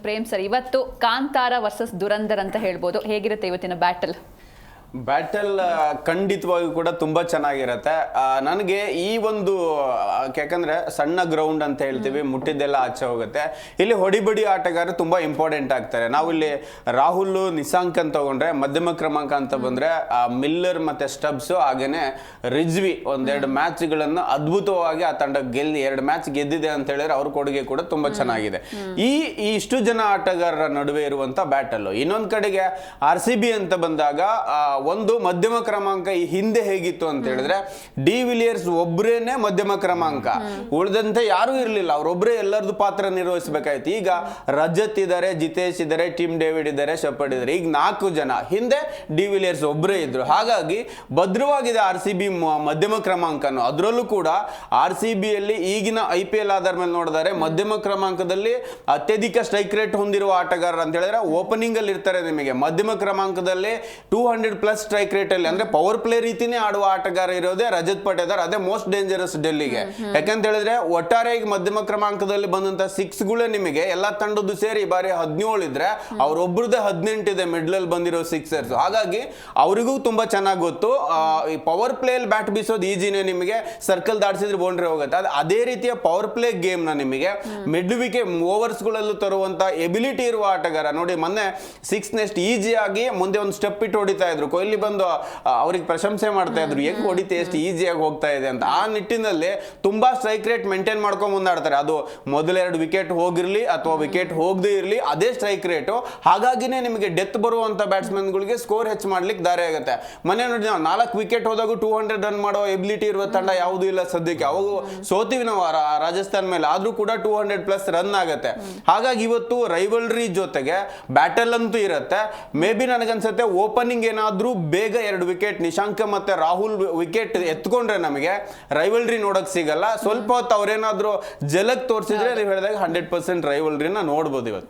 Prem sir, ಇವತ್ತು Kantara versus Dhurandhar ಅಂತ ಹೇಳ್ಬೋದು. ಹೇಗಿರುತ್ತೆ ಇವತ್ತಿನ ಬ್ಯಾಟಲ್? ಬ್ಯಾಟಲ್ ಖಂಡಿತವಾಗಿಯೂ ಕೂಡ ತುಂಬ ಚೆನ್ನಾಗಿರತ್ತೆ. ನನಗೆ ಈ ಒಂದು ಯಾಕಂದ್ರೆ ಸಣ್ಣ ಗ್ರೌಂಡ್ ಅಂತ ಹೇಳ್ತೀವಿ, ಮುಟ್ಟಿದ್ದೆಲ್ಲ ಆಚೆ ಹೋಗುತ್ತೆ. ಇಲ್ಲಿ ಹೊಡಿಬಡಿ ಆಟಗಾರರು ತುಂಬಾ ಇಂಪಾರ್ಟೆಂಟ್ ಆಗ್ತಾರೆ. ನಾವು ಇಲ್ಲಿ ರಾಹುಲ್ ನಿಶಾಂಕ್ ಅಂತ ತಗೊಂಡ್ರೆ, ಮಧ್ಯಮ ಕ್ರಮಾಂಕ ಅಂತ ಬಂದ್ರೆ ಮಿಲ್ಲರ್ ಮತ್ತೆ ಸ್ಟಬ್ಸ್, ಹಾಗೇನೆ ರಿಜ್ವಿ ಒಂದೆರಡು ಮ್ಯಾಚ್ಗಳನ್ನು ಅದ್ಭುತವಾಗಿ ಆ ತಂಡ ಗೆಲ್ಲಿ 2 ಮ್ಯಾಚ್ ಗೆದ್ದಿದೆ ಅಂತ ಹೇಳಿದ್ರೆ ಅವ್ರ ಕೊಡುಗೆ ಕೂಡ ತುಂಬಾ ಚೆನ್ನಾಗಿದೆ. ಈ ಇಷ್ಟು ಜನ ಆಟಗಾರರ ನಡುವೆ ಇರುವಂತ ಬ್ಯಾಟಲ್. ಇನ್ನೊಂದ್ ಕಡೆಗೆ RCB ಅಂತ ಬಂದಾಗ ಒಂದು ಮಧ್ಯಮ ಕ್ರಮಾಂಕ ಈ ಹಿಂದೆ ಹೇಗಿತ್ತು ಅಂತ ಹೇಳಿದ್ರೆ ಡಿ ವಿಲಿಯರ್ಸ್ ಒಬ್ರೇನೆ ಮಧ್ಯಮ ಕ್ರಮಾಂಕ, ಉಳಿದಂತೆ ಯಾರು ಇರ್ಲಿಲ್ಲ, ಅವರೊಬ್ಬರೇ ಎಲ್ಲರದು ಪಾತ್ರ ನಿರ್ವಹಿಸಬೇಕಾಯ್ತು. ಈಗ ರಜತ್ ಇದ್ದಾರೆ, ಜಿತೇಶ್ ಇದ್ದಾರೆ, ಟಿಮ್ ಡೇವಿಡ್ ಇದ್ದಾರೆ, ಶೆಪರ್ಡ್ ಇದ್ದಾರೆ, ಈಗ 4 ಜನ. ಹಿಂದೆ ಡಿ ವಿಲಿಯರ್ಸ್ ಒಬ್ಬರೇ ಇದ್ರು. ಹಾಗಾಗಿ ಭದ್ರವಾಗಿದೆ RCB ಮಧ್ಯಮ ಕ್ರಮಾಂಕನು. ಅದರಲ್ಲೂ ಕೂಡ RCB ಯಲ್ಲಿ ಈಗಿನ IPL ಆಧಾರ ಮೇಲೆ ನೋಡಿದರೆ ಮಧ್ಯಮ ಕ್ರಮಾಂಕದಲ್ಲಿ ಅತ್ಯಧಿಕ ಸ್ಟ್ರೈಕ್ ರೇಟ್ ಹೊಂದಿರುವ ಆಟಗಾರರು ಅಂತ ಹೇಳಿದ್ರೆ ಓಪನಿಂಗ್ ಅಲ್ಲಿ ಇರ್ತಾರೆ. ನಿಮಗೆ ಮಧ್ಯಮ ಕ್ರಮಾಂಕದಲ್ಲಿ 200+ ಸ್ಟ್ರೈಕ್ ರೇಟ್ ಅಲ್ಲಿ ಅಂದ್ರೆ ಪವರ್ ಪ್ಲೇ ರೀತಿನೇ ಆಡುವ ಆಟಗಾರ ಇರೋದೇ ರಜತ್ ಪಟೇದಾರ್. ಅದೇ ಮೋಸ್ಟ್ ಡೇಂಜರಸ್ ಡೆಲ್ಲಿಗೆ. ಯಾಕಂತ ಹೇಳಿದ್ರೆ ಒಟ್ಟಾರೆ ಈಗ ಮಧ್ಯಮ ಕ್ರಮಾಂಕದಲ್ಲಿ ಬಂದಂತ 6ಗಳೇ ನಿಮಗೆ ಎಲ್ಲಾ ತಂಡದ್ದು ಸೇರಿ ಬಾರಿ 17 ಇದ್ರೆ ಅವ್ರೊಬ್ರದೇ 18 ಇದೆ ಮಿಡ್ಲ್ ಅಲ್ಲಿ ಬಂದಿರೋ ಸಿಕ್ಸರ್ಸ್. ಹಾಗಾಗಿ ಅವರಿಗೂ ತುಂಬಾ ಚೆನ್ನಾಗಿ ಗೊತ್ತು ಈ ಪವರ್ ಪ್ಲೇ ಅಲ್ಲಿ ಬ್ಯಾಟ್ ಬೀಸೋದು ಈಜಿನೇ. ನಿಮಗೆ ಸರ್ಕಲ್ ದಾಟಿಸಿದ್ರೆ ಬೌಂಡ್ರಿ ಹೋಗುತ್ತೆ. ಅದೇ ರೀತಿಯ ಪವರ್ ಪ್ಲೇ ಗೇಮ್ ನ ನಿಮಗೆ ಮಿಡ್ ವಿಕೆಟ್ ಓವರ್ಸ್ ಗಳಲ್ಲೂ ತರುವಂತ ಎಬಿಲಿಟಿ ಇರುವ ಆಟಗಾರ. ನೋಡಿ ಮೊನ್ನೆ 6 ನೆಸ್ಟ್ ಈಜಿ ಆಗಿ ಮುಂದೆ ಒಂದು ಸ್ಟೆಪ್ ಇಟ್ಟು ಹೊಡಿತಾ ಇದ್ರು. ಕೊಹ್ಲಿ ಬಂದು ಅವ್ರಿಗೆ ಪ್ರಶಂಸೆ ಮಾಡ್ತಾ ಇದ್ರು, ಹೆಂಗ್ ಹೊಡಿತೆ ಎಷ್ಟು ಈಸಿಯಾಗಿ ಹೋಗ್ತಾ ಇದೆ ಅಂತ. ಆ ನಿಟ್ಟಿನಲ್ಲಿ ತುಂಬಾ ಸ್ಟ್ರೈಕ್ ರೇಟ್ ಮೇಂಟೈನ್ ಮಾಡ್ಕೊಂಡು ಮುಂದಾಡ್ತಾರೆ. ಅದು ಮೊದಲ 2 ವಿಕೆಟ್ ಹೋಗಿರ್ಲಿ ಅಥವಾ ವಿಕೆಟ್ ಹೋಗದೇ ಇರಲಿ ಅದೇ ಸ್ಟ್ರೈಕ್ ರೇಟು. ಹಾಗಾಗಿನೇ ನಿಮಗೆ ಡೆತ್ ಬರುವಂತ ಬ್ಯಾಟ್ಸ್ಮನ್ ಗಳಿಗೆ ಸ್ಕೋರ್ ಹೆಚ್ಚು ಮಾಡ್ಲಿಕ್ಕೆ ದಾರಿ ಆಗುತ್ತೆ. ಮೊನ್ನೆ ನೋಡಿ ನಾವು 4 ವಿಕೆಟ್ ಹೋದಾಗ 200 ರನ್ ಮಾಡೋ ಎಬಿಲಿಟಿ ಇರುವ ತಂಡ ಯಾವುದೂ ಇಲ್ಲ ಸದ್ಯಕ್ಕೆ. ಅವಾಗ ಸೋತಿವಿ ನಾವು ರಾಜಸ್ಥಾನ್ ಮೇಲೆ, ಆದ್ರೂ ಕೂಡ 200+ ರನ್ ಆಗುತ್ತೆ. ಹಾಗಾಗಿ ಇವತ್ತು ರೈವಲ್ರಿ ಜೊತೆಗೆ ಬ್ಯಾಟಲ್ ಅಂತೂ ಇರುತ್ತೆ. ಮೇ ಬಿ ನನಗನ್ಸುತ್ತೆ ಓಪನಿಂಗ್ ಏನಾದ್ರೂ ಬೇಗ 2 ವಿಕೆಟ್ ನಿಶಾಂಕ ಮತ್ತೆ ರಾಹುಲ್ ವಿಕೆಟ್ ಎತ್ಕೊಂಡ್ರೆ ನಮಗೆ ರೈವಲ್ರಿ ನೋಡಕ್ ಸಿಗಲ್ಲ. ಸ್ವಲ್ಪ ಹೊತ್ತು ಅವ್ರೇನಾದ್ರೂ ಜಲಕ್ ತೋರಿಸಿದ್ರೆ ನೀವು ಹೇಳಿದಾಗ 100% ರೈವಲ್ರಿನ ನೋಡ್ಬೋದು ಇವತ್ತು.